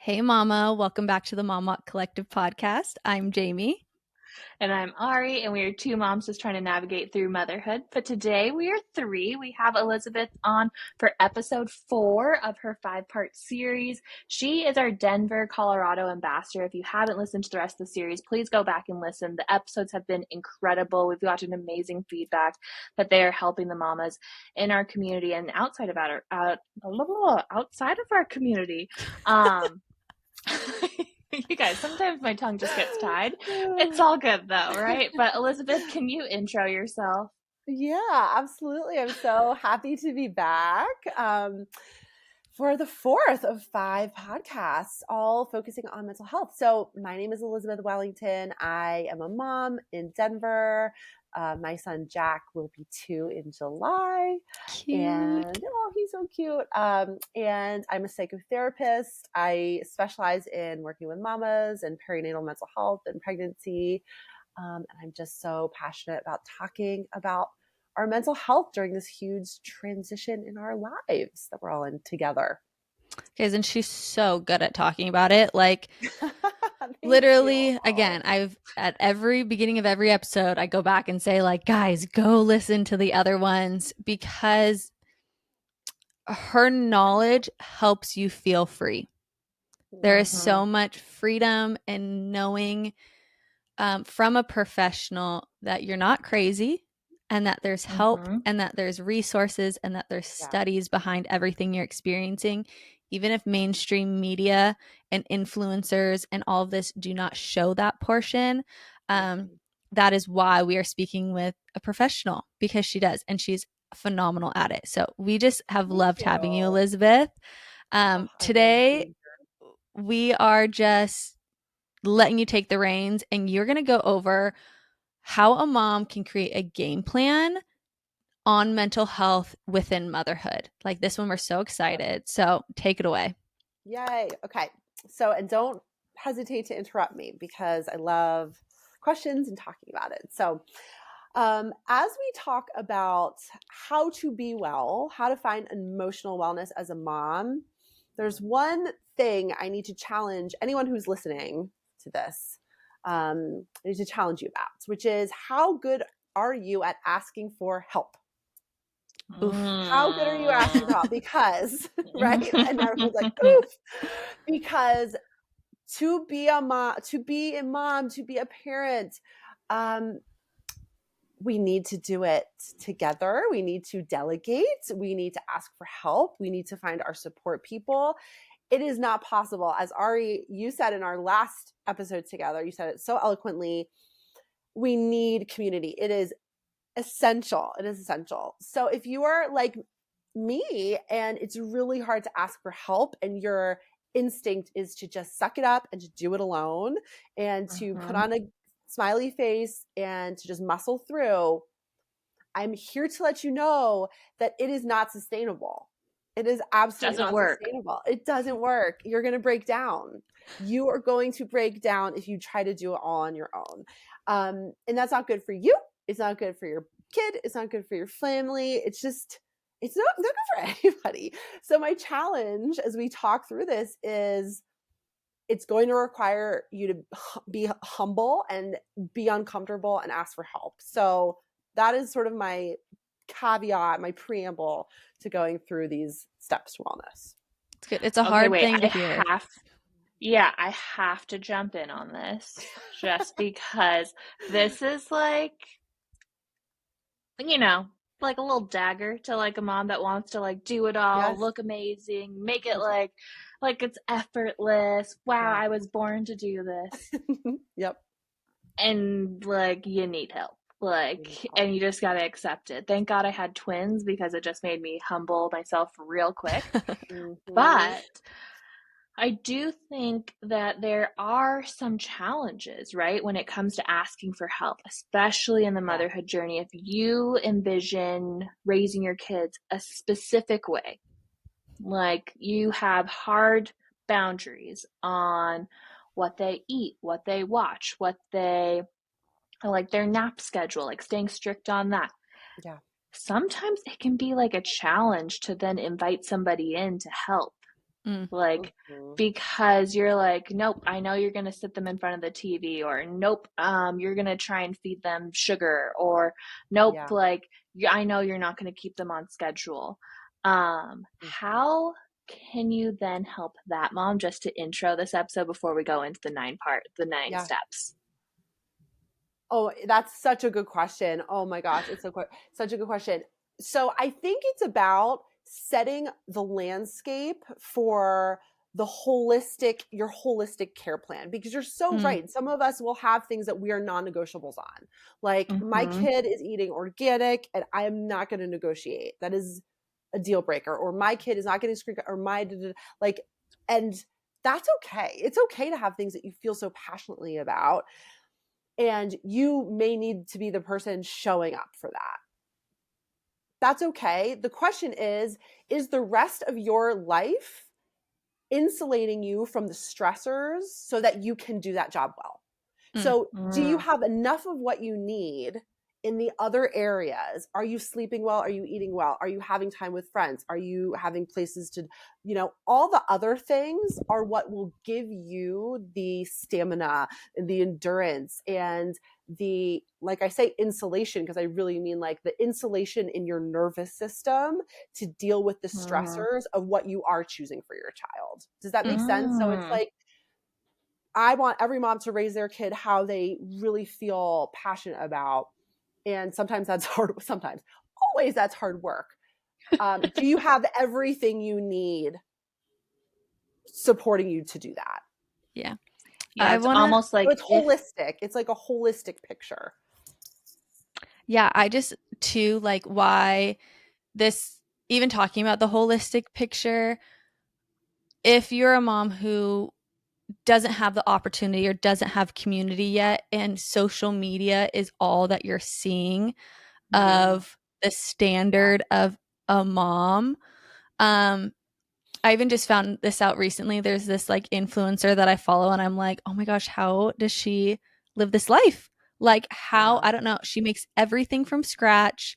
Hey, Mama. Welcome back to the Mama Collective podcast. I'm Jamie. And I'm Ari, and we are two moms just trying to navigate through motherhood. But today we are three. We have Elizabeth on for episode 4 of her 5-part series. She is our Denver, Colorado ambassador. If you haven't listened to the rest of the series, please go back and listen. The episodes have been incredible. We've gotten amazing feedback that they are helping the mamas in our community and outside of our community. You guys, sometimes my tongue just gets tied. It's all good though, right? But Elizabeth, can you intro yourself? Yeah, absolutely. I'm so happy to be back for the fourth of 5 podcasts, all focusing on mental health. So my name is Elizabeth Wellington. I am a mom in Denver. My son Jack will be 2 in July. Cute. And he's so cute. And I'm a psychotherapist. I specialize in working with mamas and perinatal mental health and pregnancy. And I'm just so passionate about talking about our mental health during this huge transition in our lives that we're all in together. Guys, and she's so good at talking about it. Like, Thank literally, you. again, at every beginning of every episode, I go back and say, like, guys, go listen to the other ones because her knowledge helps you feel free. There is so much freedom in knowing from a professional that you're not crazy and that there's help and that there's resources and that there's studies behind everything you're experiencing. Even if mainstream media and influencers and all of this do not show that portion, that is why we are speaking with a professional, because she does, and she's phenomenal at it. So we just have loved having you, Elizabeth. Today, we are just letting you take the reins, and you're going to go over how a mom can create a game plan on mental health within motherhood. Like this one, we're so excited. So take it away. Yay. Okay. So, and don't hesitate to interrupt me because I love questions and talking about it. So, as we talk about how to be well, how to find emotional wellness as a mom, there's one thing I need to challenge anyone who's listening to this. I need to challenge you about, which is how good are you at asking for help? Oof. How good are you asking for help? Because, right? And everyone's like, oof. Because to be a mom, to be a parent, we need to do it together. We need to delegate. We need to ask for help. We need to find our support people. It is not possible. As Ari, you said in our last episode together, you said it so eloquently, we need community. It is essential. It is essential. So if you are like me and it's really hard to ask for help and your instinct is to just suck it up and to do it alone and to put on a smiley face and to just muscle through, I'm here to let you know that it is not sustainable. It is absolutely not sustainable. It doesn't work. You're going to break down. You are going to break down if you try to do it all on your own. And that's not good for you. It's not good for your kid. It's not good for your family. It's not good for anybody. So my challenge as we talk through this is it's going to require you to be humble and be uncomfortable and ask for help. So that is sort of my caveat, my preamble to going through these steps to wellness. It's good. It's a hard thing to hear. I have to jump in on this just because this is like, like a little dagger to like a mom that wants to like do it all, look amazing, make it like it's effortless. Wow, I was born to do this. Yep. And like you need help. And you just gotta accept it. Thank God I had twins because it just made me humble myself real quick. But I do think that there are some challenges, right, when it comes to asking for help, especially in the motherhood journey. If you envision raising your kids a specific way, like you have hard boundaries on what they eat, what they watch, what they like, their nap schedule, like staying strict on that. Sometimes it can be like a challenge to then invite somebody in to help. Like, because you're like, nope, I know you're going to sit them in front of the TV, or nope, you're going to try and feed them sugar, or nope, like, I know you're not going to keep them on schedule. How can you then help that mom, just to intro this episode before we go into the nine steps? Oh, that's such a good question. Oh my gosh, it's such a good question. So I think it's about setting the landscape for your holistic care plan, because you're so right. Some of us will have things that we are non-negotiables on. Like, my kid is eating organic and I am not going to negotiate. That is a deal breaker. Or my kid is not getting screen, or like, and that's okay. It's okay to have things that you feel so passionately about. And you may need to be the person showing up for that. That's okay. The question is the rest of your life insulating you from the stressors so that you can do that job well? So do you have enough of what you need in the other areas? Are you sleeping well? Are you eating well? Are you having time with friends? Are you having places to, all the other things are what will give you the stamina and the endurance and the, like I say, insulation, because I really mean like the insulation in your nervous system to deal with the stressors of what you are choosing for your child. Does that make sense? So it's like, I want every mom to raise their kid how they really feel passionate about. And sometimes that's hard. Sometimes, always, that's hard work. Do you have everything you need supporting you to do that? Yeah. It's almost like, it's holistic. It's like a holistic picture. Yeah. I just, too, like, why this, even talking about the holistic picture, if you're a mom who doesn't have the opportunity or doesn't have community yet, and social media is all that you're seeing of the standard of a mom. I even just found this out recently. There's this like influencer that I follow, and I'm like, oh my gosh, how does she live this life? Like, how, I don't know. She makes everything from scratch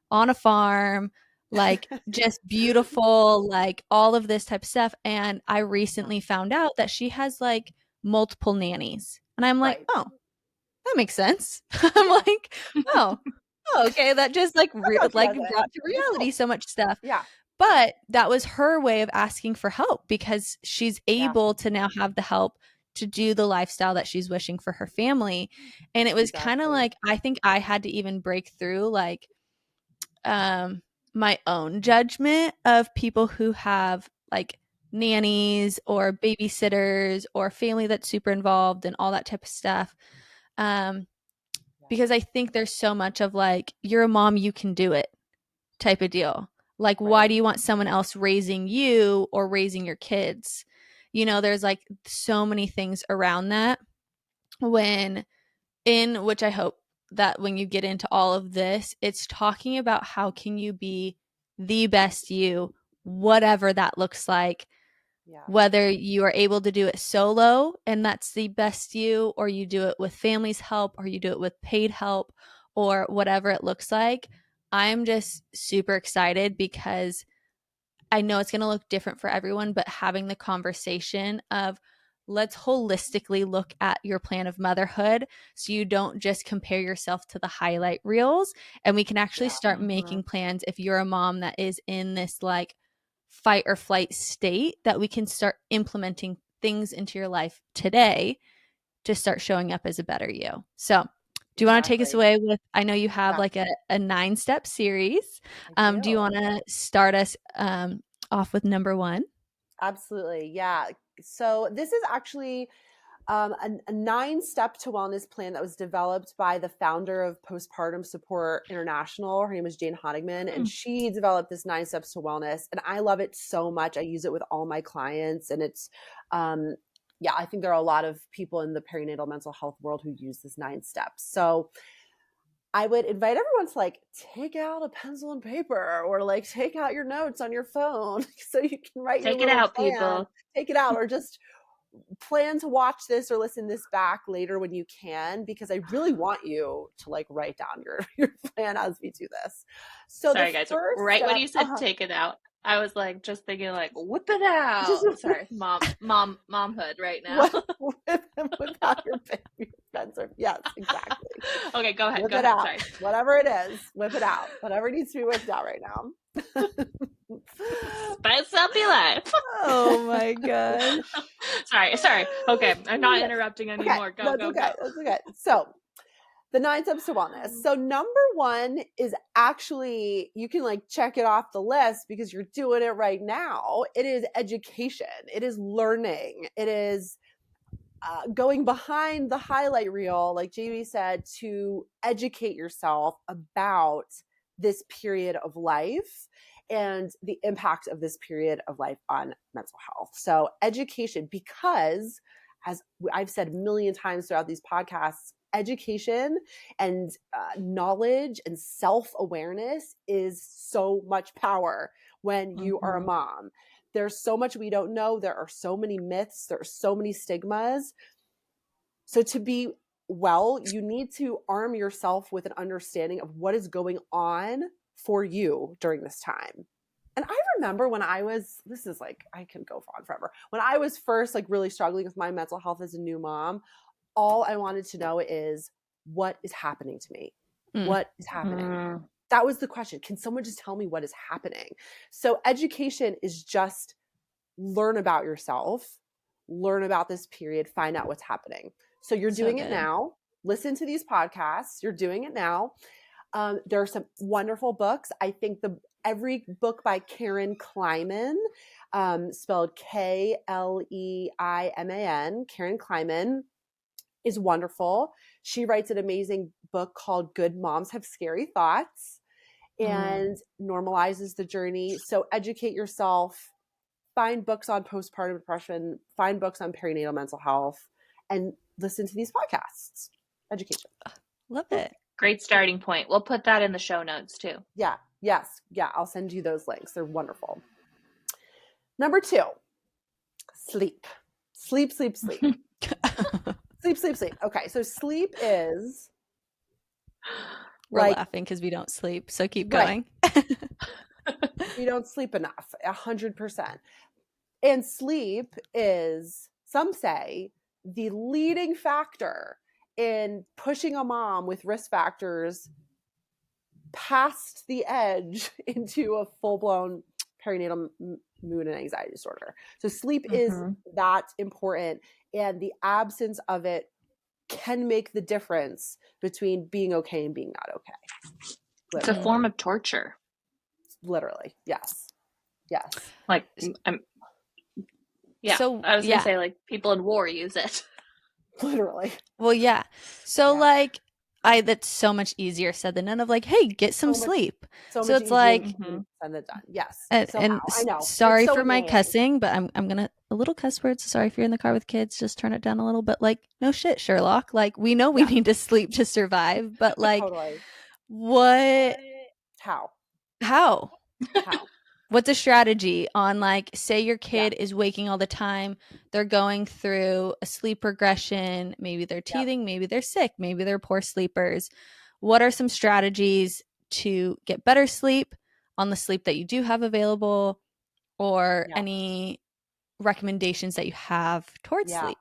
on a farm, like just beautiful, like all of this type of stuff. And I recently found out that she has like multiple nannies. And I'm like, oh, that makes sense. I'm like, oh, okay. That just like brought to reality so much stuff. Yeah. But that was her way of asking for help, because she's able to now have the help to do the lifestyle that she's wishing for her family. And it was kind of like, I think I had to even break through like my own judgment of people who have like nannies or babysitters or family that's super involved and all that type of stuff. Because I think there's so much of like, you're a mom, you can do it type of deal. Like, why do you want someone else raising you or raising your kids? There's like so many things around that, which I hope that when you get into all of this, it's talking about how can you be the best you, whatever that looks like. Whether you are able to do it solo and that's the best you, or you do it with family's help, or you do it with paid help, or whatever it looks like. I'm just super excited because I know it's going to look different for everyone, but having the conversation of let's holistically look at your plan of motherhood so you don't just compare yourself to the highlight reels, and we can actually start making plans if you're a mom that is in this like fight or flight state, that we can start implementing things into your life today to start showing up as a better you. So do you want to take us away with, I know you have like a 9-step series. Do you want to start us off with number 1? Absolutely. Yeah. So this is actually a 9-step to wellness plan that was developed by the founder of Postpartum Support International. Her name is Jane Honigman, and she developed this 9 steps to wellness. And I love it so much. I use it with all my clients, and it's, I think there are a lot of people in the perinatal mental health world who use this 9 steps. So I would invite everyone to like take out a pencil and paper, or like take out your notes on your phone so you can write your little out, plan. People. Take it out, or just plan to watch this or listen this back later when you can, because I really want you to like write down your plan as we do this. So sorry guys, right when you said take it out, I was like, just thinking like, whip it out. Just Sorry, momhood right now. whip out your baby, Spencer. Yes, exactly. Okay, go ahead. Whip Go it ahead. out. Sorry. Whatever it is, whip it out. Whatever needs to be whipped out right now. Best selfie life. Oh my gosh. Sorry. Okay, I'm not interrupting Okay, anymore. Go, that's go, okay. go. That's okay. So the 9 steps to wellness. So number 1 is actually, you can like check it off the list because you're doing it right now. It is education. It is learning. It is going behind the highlight reel, like Jamie said, to educate yourself about this period of life and the impact of this period of life on mental health. So education, because as I've said a million times throughout these podcasts, education and knowledge and self-awareness is so much power when you are a mom. There's so much we don't know. There are so many myths. There are so many stigmas. So to be well, you need to arm yourself with an understanding of what is going on for you during this time. And I remember when I was, this is like, I can go on forever. When I was first like really struggling with my mental health as a new mom, all I wanted to know is, what is happening to me? What is happening? That was the question. Can someone just tell me what is happening? So education is just learn about yourself, learn about this period, find out what's happening. So you're doing it now. Listen to these podcasts. You're doing it now. There are some wonderful books. I think every book by Karen Kleiman, spelled Kleiman, Karen Kleiman, is wonderful. She writes an amazing book called Good Moms Have Scary Thoughts and normalizes the journey. So educate yourself, find books on postpartum depression, find books on perinatal mental health, and listen to these podcasts. Education. Love it. Great starting point. We'll put that in the show notes too. Yeah. Yes. Yeah. I'll send you those links. They're wonderful. Number 2, sleep. Sleep. Sleep. Okay. So sleep is. We're laughing because we don't sleep. So keep going. We don't sleep enough, 100%. And sleep is, some say, the leading factor in pushing a mom with risk factors past the edge into a full-blown perinatal mood and anxiety disorder. So sleep is that important, and the absence of it can make the difference between being okay and being not okay. Literally. It's a form of torture. Literally. Yes. Like, yeah. So I was going to say, like, people in war use it. Literally. Well, yeah. So like, that's so much easier said than done, of like, hey, get some sleep. So it's like, done. Yes. And I know. Sorry for my cussing, but I'm gonna, a little cuss words. Sorry if you're in the car with kids, just turn it down a little bit. Like, no shit, Sherlock. Like, we know we need to sleep to survive, but like, what? How? What's a strategy on, like, say your kid is waking all the time, they're going through a sleep regression, maybe they're teething, maybe they're sick, maybe they're poor sleepers. What are some strategies to get better sleep on the sleep that you do have available, or any recommendations that you have towards sleep?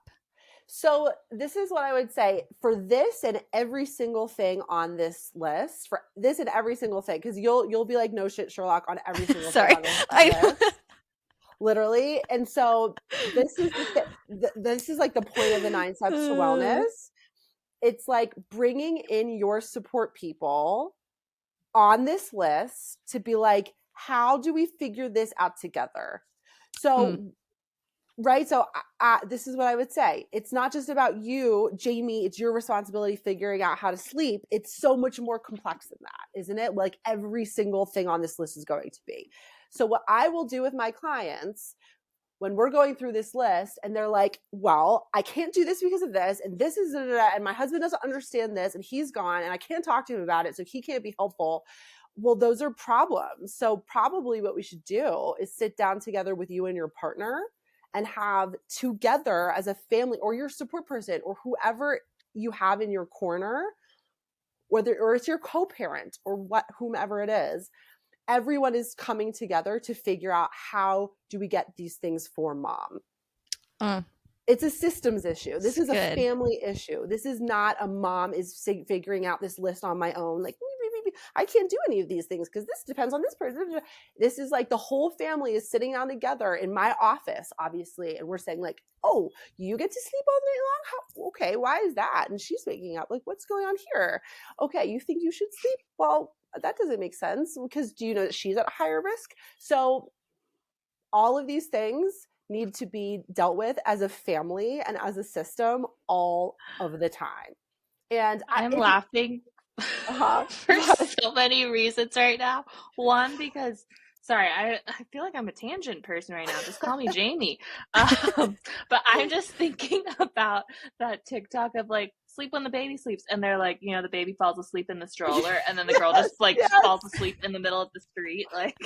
So this is what I would say for this and every single thing on this list, for this and every single thing, because you'll be like, no shit, Sherlock, on every single thing on this list. Literally. And so this is like the point of the 9 steps to wellness. It's like bringing in your support people on this list to be like, how do we figure this out together? So right. So this is what I would say. It's not just about you, Jamie. It's your responsibility figuring out how to sleep. It's so much more complex than that, isn't it? Like every single thing on this list is going to be. So what I will do with my clients when we're going through this list and they're like, well, I can't do this because of this, and this is, and my husband doesn't understand this, and he's gone, and I can't talk to him about it, so he can't be helpful. Well, those are problems. So probably what we should do is sit down together with you and your partner and have together as a family, or your support person, or whoever you have in your corner, or it's your co-parent, or whomever it is, everyone is coming together to figure out how do we get these things for mom. It's a systems issue. This is a family issue. This is not a mom is figuring out this list on my own. Like, I can't do any of these things because this depends on this person. This is like the whole family is sitting down together in my office, obviously. And we're saying like, oh, you get to sleep all night long? How, okay, why is that? And she's waking up like, what's going on here? Okay, you think you should sleep? Well, that doesn't make sense because do you know that she's at higher risk? So all of these things need to be dealt with as a family and as a system all of the time. And I'm laughing for so many reasons right now. One, because sorry, I feel like I'm a tangent person right now. Just call me Jamie. But I'm just thinking about that TikTok of like sleep when the baby sleeps, and they're like, you know, the baby falls asleep in the stroller, and then the girl just like falls asleep in the middle of the street, like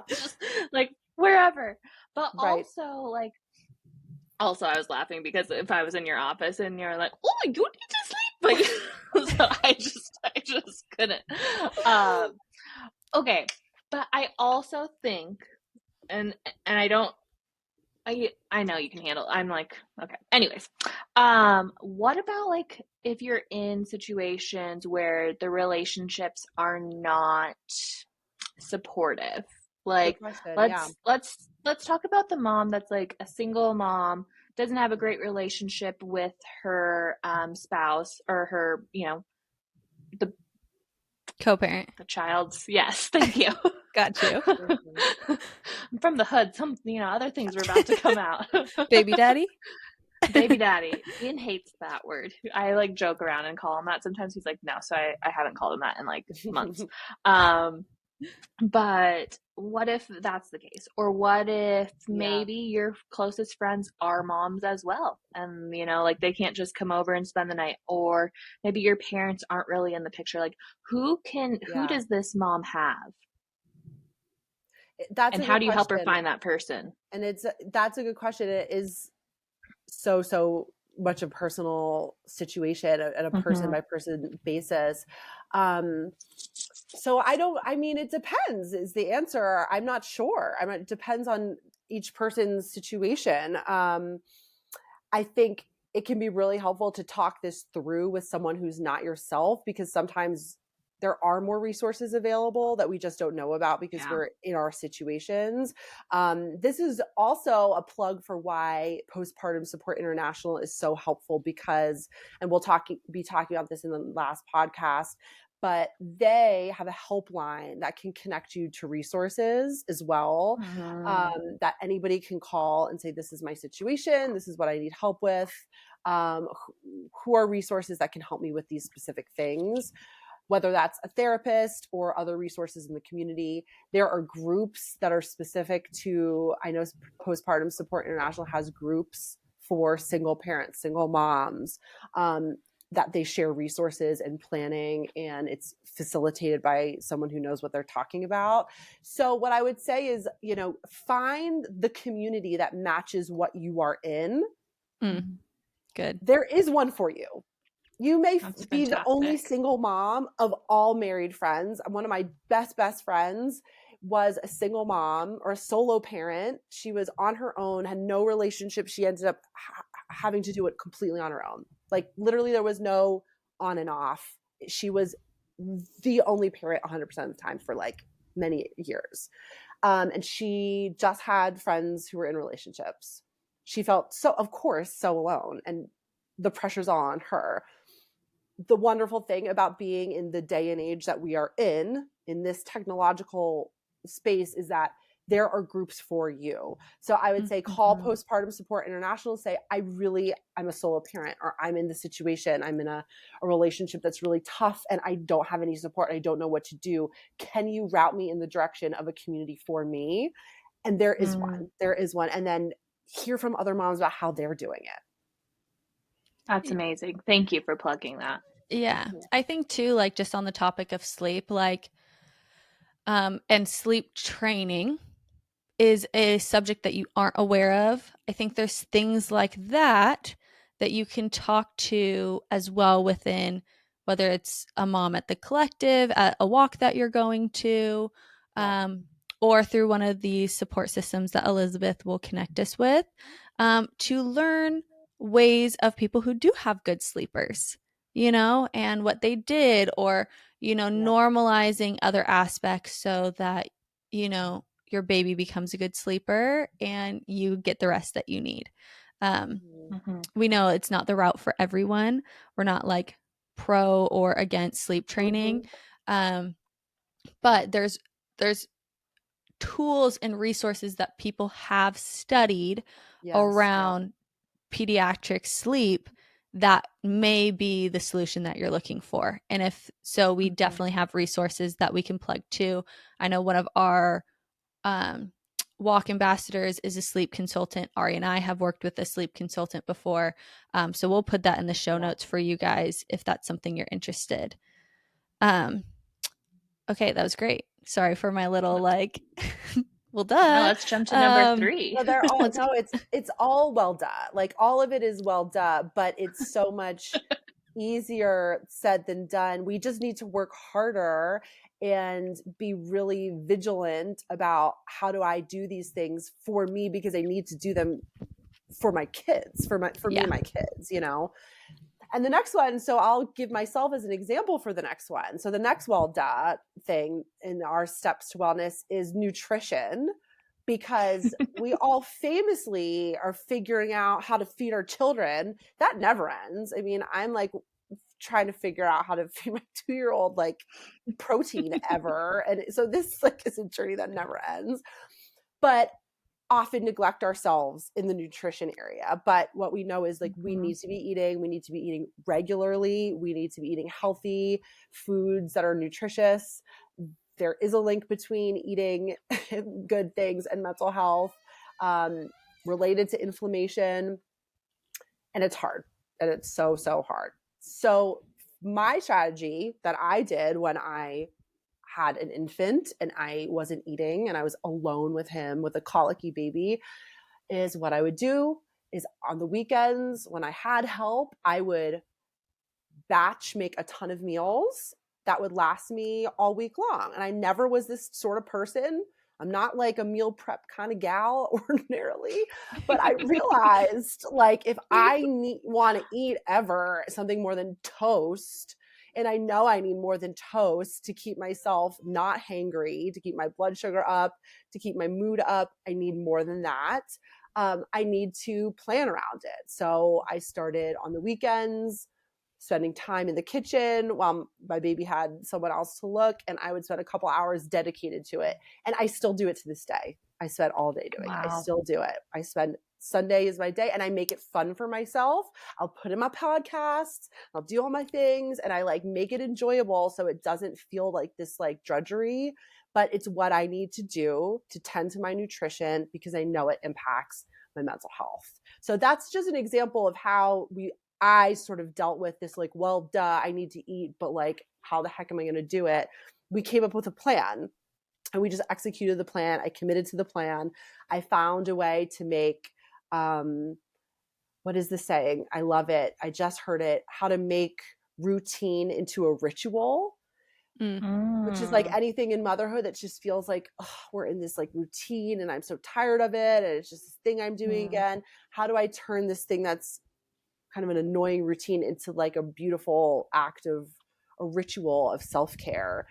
just like wherever. But also like. Also, I was laughing because if I was in your office and you're like, "Oh, you need to sleep," like, so I just couldn't. Okay, but I also think, and I don't, I know you can handle. I'm like, okay. Anyways, what about like if you're in situations where the relationships are not supportive? Like, let's talk about the mom that's like a single mom, doesn't have a great relationship with her spouse or her, you know, the co-parent, the child's. Yes, thank you. Got you. I'm from the hood. Some, you know, other things were about to come out. Baby daddy. Baby daddy. Ian hates that word. I like joke around and call him that. Sometimes he's like, no, so I haven't called him that in like months. But what if that's the case? Or what if maybe your closest friends are moms as well? And, you know, like they can't just come over and spend the night. Or maybe your parents aren't really in the picture. Like who does this mom have? And how do you help her find that person? And that's a good question. It is so much a personal situation and a person by person basis. So it depends is the answer. I'm not sure. It depends on each person's situation. I think it can be really helpful to talk this through with someone who's not yourself, because sometimes there are more resources available that we just don't know about because we're in our situations. This is also a plug for why Postpartum Support International is so helpful because, and we'll be talking about this in the last podcast, but they have a helpline that can connect you to resources as well, that anybody can call and say, this is my situation, this is what I need help with, who are resources that can help me with these specific things, whether that's a therapist or other resources in the community. There are groups that are specific to, I know Postpartum Support International has groups for single parents, single moms, that they share resources and planning, and it's facilitated by someone who knows what they're talking about. So what I would say is, you know, find the community that matches what you are in. Good. There is one for you. You may be the only single mom of all married friends. One of my best friends was a single mom or a solo parent. She was on her own, had no relationship. She ended up having to do it completely on her own. Like literally there was no on and off. She was the only parent 100% of the time for like many years. And she just had friends who were in relationships. She felt so alone, and the pressure's all on her. The wonderful thing about being in the day and age that we are in this technological space, is that there are groups for you. So I would say call Postpartum Support International and say, I'm a solo parent, or I'm in this situation. I'm in a relationship that's really tough and I don't have any support. I don't know what to do. Can you route me in the direction of a community for me? And there is one. And then hear from other moms about how they're doing it. That's amazing. Thank you for plugging that. Yeah. I think too, like just on the topic of sleep, like, and sleep training is a subject that you aren't aware of. I think there's things like that you can talk to as well within, whether it's a mom at the collective, at a walk that you're going to, or through one of the support systems that Elizabeth will connect us with, to learn ways of people who do have good sleepers, and what they did, or, normalizing other aspects so that, your baby becomes a good sleeper and you get the rest that you need. We know it's not the route for everyone. We're not like pro or against sleep training. But there's tools and resources that people have studied around pediatric sleep that may be the solution that you're looking for. And if so, we definitely have resources that we can plug to. I know one of our walk ambassadors is a sleep consultant. Ari and I have worked with a sleep consultant before. So we'll put that in the show notes for you guys if that's something you're interested. Okay, that was great. Sorry for my little well, duh. No, let's jump to number 3. No, they're all it's all well duh. Like all of it is well duh, but it's so much easier said than done. We just need to work harder and be really vigilant about how do I do these things for me, because I need to do them for my kids, for me and my kids, And the next one, so I'll give myself as an example for the next one. So the next well duh thing in our steps to wellness is nutrition, because we all famously are figuring out how to feed our children. That never ends. I mean, I'm like trying to figure out how to feed my 2-year-old like protein ever. And so this is a journey that never ends, but often neglect ourselves in the nutrition area. But what we know is we need to be eating regularly. We need to be eating healthy foods that are nutritious. There is a link between eating good things and mental health, related to inflammation. And it's hard. And it's so, so hard. So my strategy that I did when I had an infant and I wasn't eating and I was alone with him with a colicky baby is what I would do is on the weekends when I had help, I would batch make a ton of meals that would last me all week long. And I never was this sort of person. I'm not like a meal prep kind of gal ordinarily, but I realized if I want to eat ever something more than toast, and I know I need more than toast to keep myself not hangry, to keep my blood sugar up, to keep my mood up, I need more than that. I need to plan around it. So I started on the weekends, spending time in the kitchen while my baby had someone else to look, and I would spend a couple hours dedicated to it. And I still do it to this day. I spend all day doing it. I still do it. I spend Sunday is my day, and I make it fun for myself. I'll put in my podcasts, I'll do all my things, and I make it enjoyable so it doesn't feel like this drudgery, but it's what I need to do to tend to my nutrition because I know it impacts my mental health. So that's just an example of how I sort of dealt with this well, duh, I need to eat, but how the heck am I going to do it? We came up with a plan and we just executed the plan. I committed to the plan. I found a way to make, what is the saying? I love it. I just heard it. How to make routine into a ritual, which is anything in motherhood that just feels we're in this routine and I'm so tired of it. And it's just this thing I'm doing again. How do I turn this thing that's kind of an annoying routine into a beautiful act of a ritual of self-care?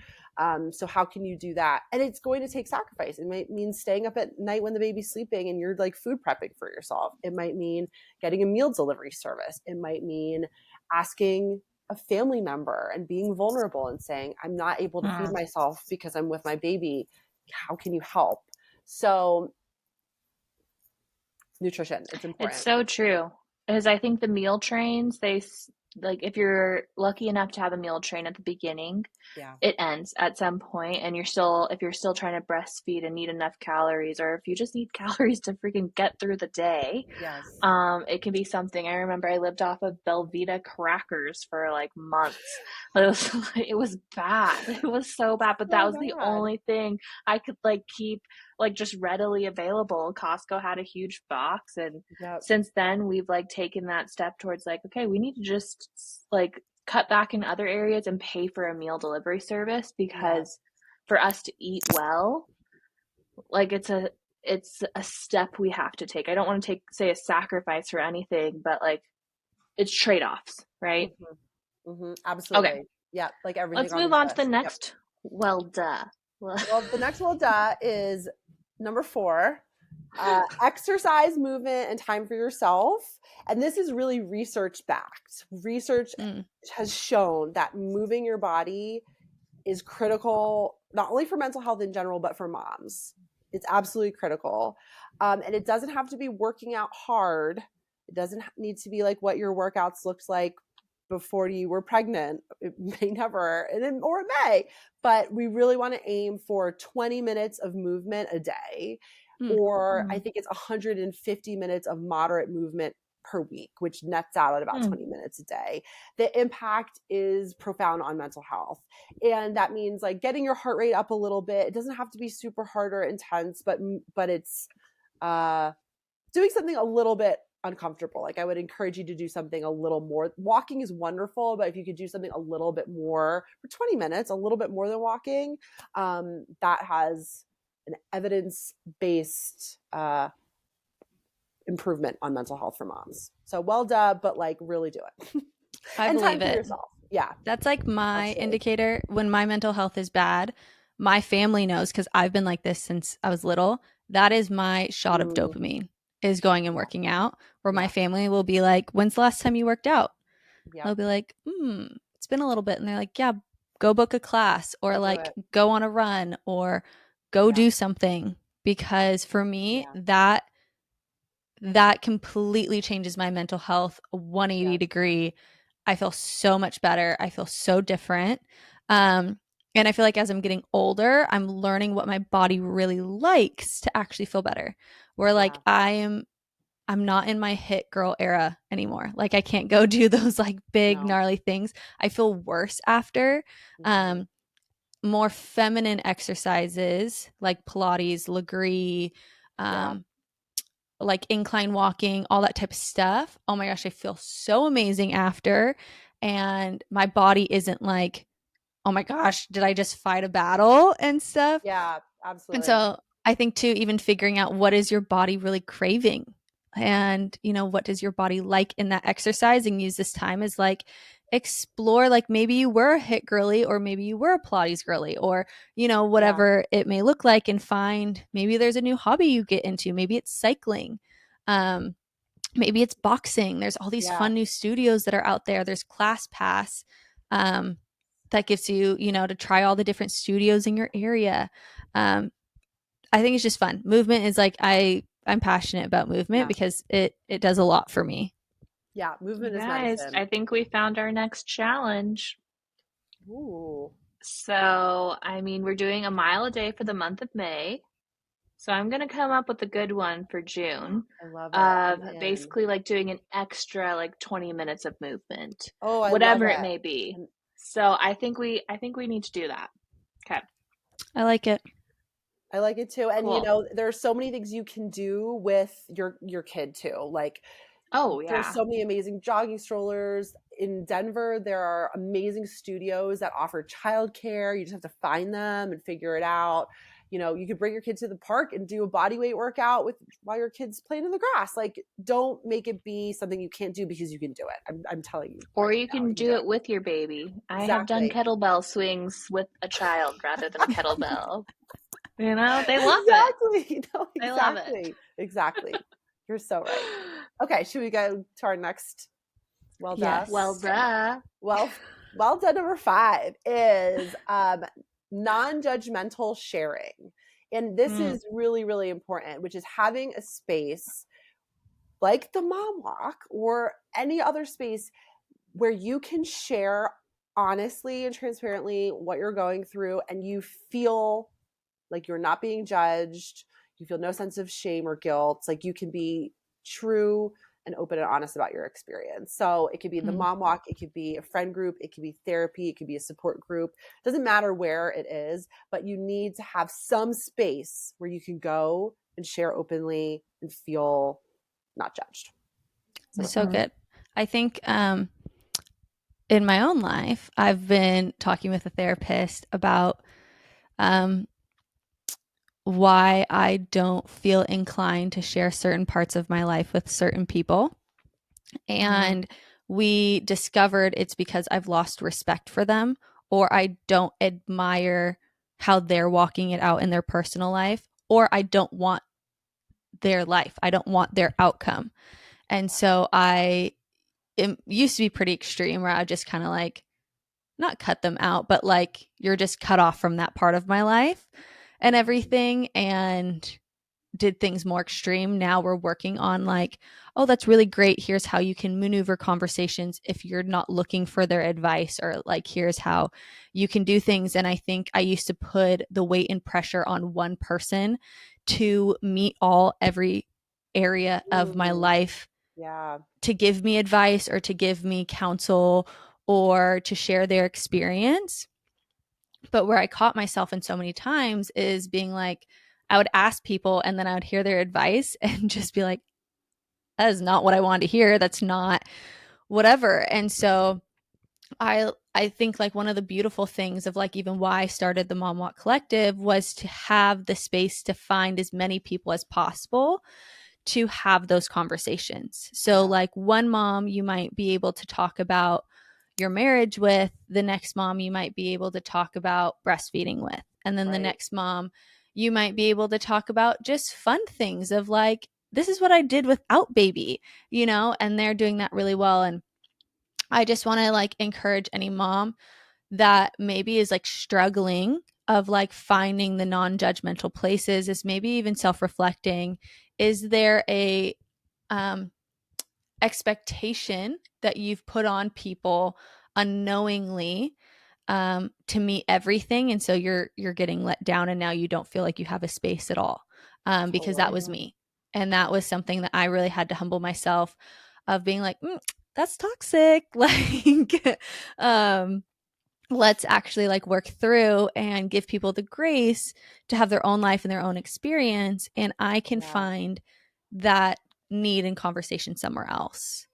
So how can you do that? And it's going to take sacrifice. It might mean staying up at night when the baby's sleeping and you're food prepping for yourself. It might mean getting a meal delivery service. It might mean asking a family member and being vulnerable and saying, I'm not able to feed myself because I'm with my baby. How can you help? So nutrition, it's important. It's so true. Because I think the meal trains, if you're lucky enough to have a meal train at the beginning, it ends at some point, and if you're still trying to breastfeed and need enough calories, or if you just need calories to freaking get through the day, it can be something. I remember I lived off of Belvita crackers for months. It was bad. It was so bad, but that was the only thing I could keep just readily available. Costco had a huge box, and since then we've taken that step towards okay, we need to just cut back in other areas and pay for a meal delivery service, because for us to eat well, like it's a step we have to take. I don't want to say a sacrifice or anything, but like it's trade-offs, right? Okay, Absolutely. Yeah, like everything let's on move this on to the list. Yep. next. Well, duh. Well, the next well duh is number 4. Exercise, movement, and time for yourself. And this is really research backed. Research has shown that moving your body is critical, not only for mental health in general, but for moms. It's absolutely critical. And it doesn't have to be working out hard. It doesn't need to be like what your workouts looked like before you were pregnant. It may never, or it may, but we really want to aim for 20 minutes of movement a day. Or I think it's 150 minutes of moderate movement per week, which nets out at about 20 minutes a day. The impact is profound on mental health. And that means like getting your heart rate up a little bit. It doesn't have to be super hard or intense, but it's doing something a little bit uncomfortable. Like I would encourage you to do something a little more. Walking is wonderful, but if you could do something a little bit more for 20 minutes, a little bit more than walking, that has an evidence-based improvement on mental health for moms. So well done, but like really do it. I and believe time for it. yourself. Yeah. That's like my Absolutely. indicator when my mental health is bad. My family knows because I've been like this since I was little. That is my shot of dopamine, is going and working out. Where my family will be like, "When's the last time you worked out?" I'll be like, "It's been a little bit," and they're like, "Yeah, go book a class or like go on a run or go do something." Because for me, that completely changes my mental health 180 degree. I feel so much better. I feel so different. And I feel like as I'm getting older, I'm learning what my body really likes to actually feel better. Where like I'm not in my hit girl era anymore. Like I can't go do those like big gnarly things. I feel worse after. More feminine exercises like Pilates, Legree, like incline walking, all that type of stuff. Oh my gosh, I feel so amazing after. And my body isn't like, oh my gosh, did I just fight a battle and stuff? Yeah, absolutely. And so I think too, even figuring out what is your body really craving and, what does your body like in that exercise, and use this time as like explore, like maybe you were a hit girly or maybe you were a Pilates girly or, whatever it may look like, and find maybe there's a new hobby you get into. Maybe it's cycling. Maybe it's boxing. There's all these fun new studios that are out there. There's ClassPass that gives you, to try all the different studios in your area. I think it's just fun. Movement is like I'm passionate about movement because it does a lot for me. Yeah, movement is Guys, medicine. I think we found our next challenge. Ooh. So, I mean, we're doing a mile a day for the month of May. So I'm going to come up with a good one for June. I love it. Basically like doing an extra like 20 minutes of movement. Oh, I whatever love it may be. So I think we need to do that. Okay. I like it. I like it too. And Cool. there are so many things you can do with your kid too. Like there's so many amazing jogging strollers. In Denver, there are amazing studios that offer childcare. You just have to find them and figure it out. You could bring your kid to the park and do a body weight workout while your kid's playing in the grass. Like, don't make it be something you can't do because you can do it. I'm telling you. Or you can do it with your baby. I have done kettlebell swings with a child rather than a kettlebell. They love it. No, they love it. Exactly. You're so right. Okay, should we go to our next well done? Yes. Well done. Well done number 5 is non-judgmental sharing. And this is really, really important, which is having a space like the mom walk or any other space where you can share honestly and transparently what you're going through, and you feel like you're not being judged. You feel no sense of shame or guilt. Like you can be true and open and honest about your experience. So it could be the mom walk, it could be a friend group, it could be therapy, it could be a support group. It doesn't matter where it is, but you need to have some space where you can go and share openly and feel not judged. So good. I think in my own life, I've been talking with a therapist about why I don't feel inclined to share certain parts of my life with certain people. And we discovered it's because I've lost respect for them, or I don't admire how they're walking it out in their personal life, or I don't want their life. I don't want their outcome. And so it used to be pretty extreme where I just kind of like, not cut them out, but like you're just cut off from that part of my life and everything, and did things more extreme. Now we're working on like, oh, that's really great. Here's how you can maneuver conversations if you're not looking for their advice, or like, here's how you can do things. And I think I used to put the weight and pressure on one person to meet every area of my life. Yeah. To give me advice or to give me counsel or to share their experience. But where I caught myself in so many times is being like, I would ask people and then I would hear their advice and just be like, that is not what I wanted to hear. That's not whatever. And so I think like one of the beautiful things of like even why I started the Mom Walk Collective was to have the space to find as many people as possible to have those conversations. So like one mom you might be able to talk about your marriage with, the next mom you might be able to talk about breastfeeding with, and then the next mom you might be able to talk about just fun things of like, this is what I did without baby, and they're doing that really well. And I just want to like encourage any mom that maybe is like struggling of like finding the non-judgmental places, is maybe even self-reflecting. Is there a expectation that you've put on people unknowingly to meet everything, and so you're getting let down, and now you don't feel like you have a space at all, because that was me, and that was something that I really had to humble myself of being like, that's toxic. Like, let's actually like work through and give people the grace to have their own life and their own experience, and I can find that need in conversation somewhere else.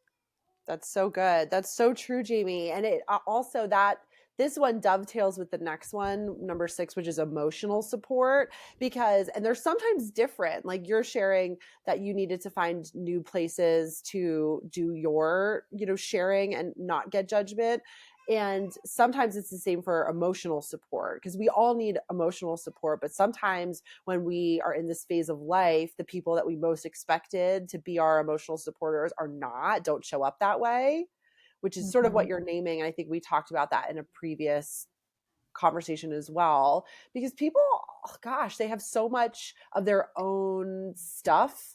That's so good. That's so true, Jamie. And it also that this one dovetails with the next one, number 6, which is emotional support, and they're sometimes different. Like you're sharing that you needed to find new places to do your, sharing and not get judgment. And sometimes it's the same for emotional support, because we all need emotional support. But sometimes when we are in this phase of life, the people that we most expected to be our emotional supporters don't show up that way, which is sort of what you're naming. And I think we talked about that in a previous conversation as well, because people, gosh, they have so much of their own stuff,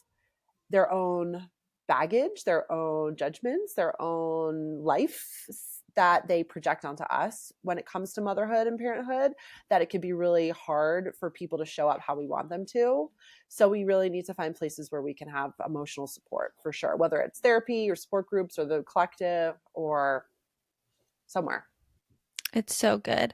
their own baggage, their own judgments, their own life that they project onto us when it comes to motherhood and parenthood, that it can be really hard for people to show up how we want them to. So we really need to find places where we can have emotional support, for sure, whether it's therapy or support groups or the collective or somewhere. It's so good.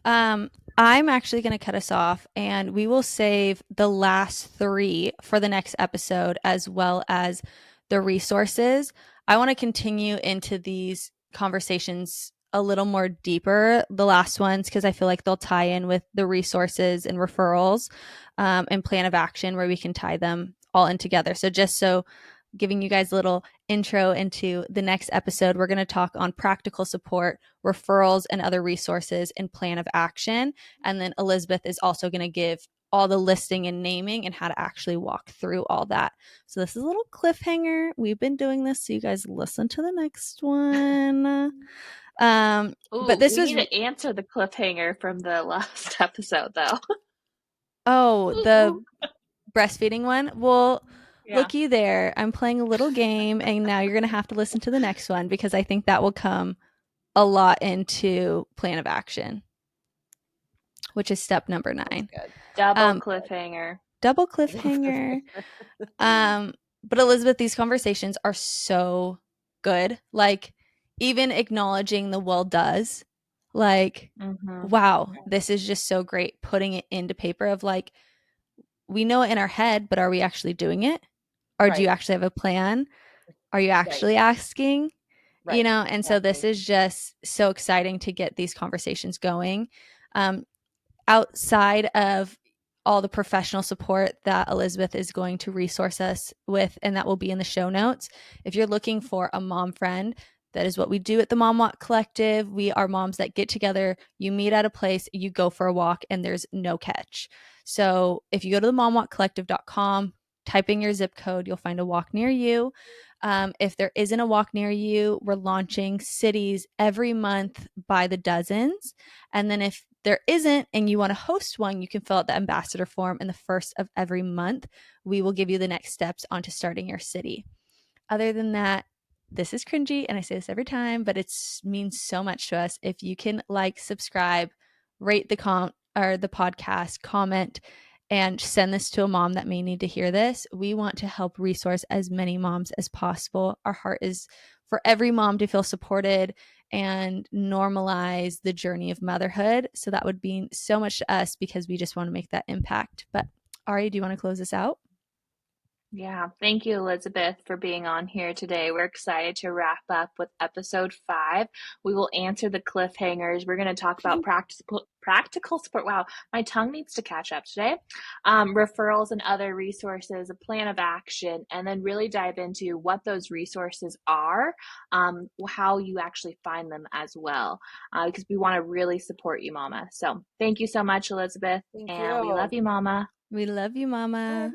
I'm actually going to cut us off, and we will save the last 3 for the next episode, as well as the resources. I want to continue into these conversations a little more deeper, the last ones, because I feel like they'll tie in with the resources and referrals, and plan of action, where we can tie them all in together. So just so giving you guys a little intro into the next episode, we're going to talk on practical support, referrals, and other resources, and plan of action. And then Elizabeth is also going to give all the listing and naming and how to actually walk through all that. So this is a little cliffhanger. We've been doing this, so you guys listen to the next one. But this we was need to answer the cliffhanger from the last episode, though. the breastfeeding one. Well, Yeah. looky there. I'm playing a little game, and now you're going to have to listen to the next one, because I think that will come a lot into plan of action, which is step number 9. Double cliffhanger. Double cliffhanger. But Elizabeth, these conversations are so good. Like, even acknowledging the well does, like, wow, this is just so great. Putting it into paper of like, we know it in our head, but are we actually doing it? Or do you actually have a plan? Are you actually asking? And so this is just so exciting to get these conversations going. outside of all the professional support that Elizabeth is going to resource us with, and that will be in the show notes. If you're looking for a mom friend, that is what we do at the Mom Walk Collective. We are moms that get together, you meet at a place, you go for a walk, and there's no catch. So if you go to the momwalkcollective.com, type in your zip code, you'll find a walk near you. If there isn't a walk near you, we're launching cities every month by the dozens. And then if there isn't and you want to host one, you can fill out the ambassador form, and the first of every month, we will give you the next steps onto starting your city. Other than that, this is cringy, and I say this every time, but it means so much to us. If you can like, subscribe, rate the podcast, comment, and send this to a mom that may need to hear this. We want to help resource as many moms as possible. Our heart is for every mom to feel supported and normalize the journey of motherhood. So that would mean so much to us because we just want to make that impact. But Ari, do you want to close this out? Yeah, thank you, Elizabeth, for being on here today. We're excited to wrap up with episode 5. We will answer the cliffhangers. We're going to talk about practical support. Wow, my tongue needs to catch up today. Referrals and other resources, a plan of action, and then really dive into what those resources are, how you actually find them as well, because we want to really support you, Mama. So thank you so much, Elizabeth. Thank and you. we love you, Mama. We love you, Mama.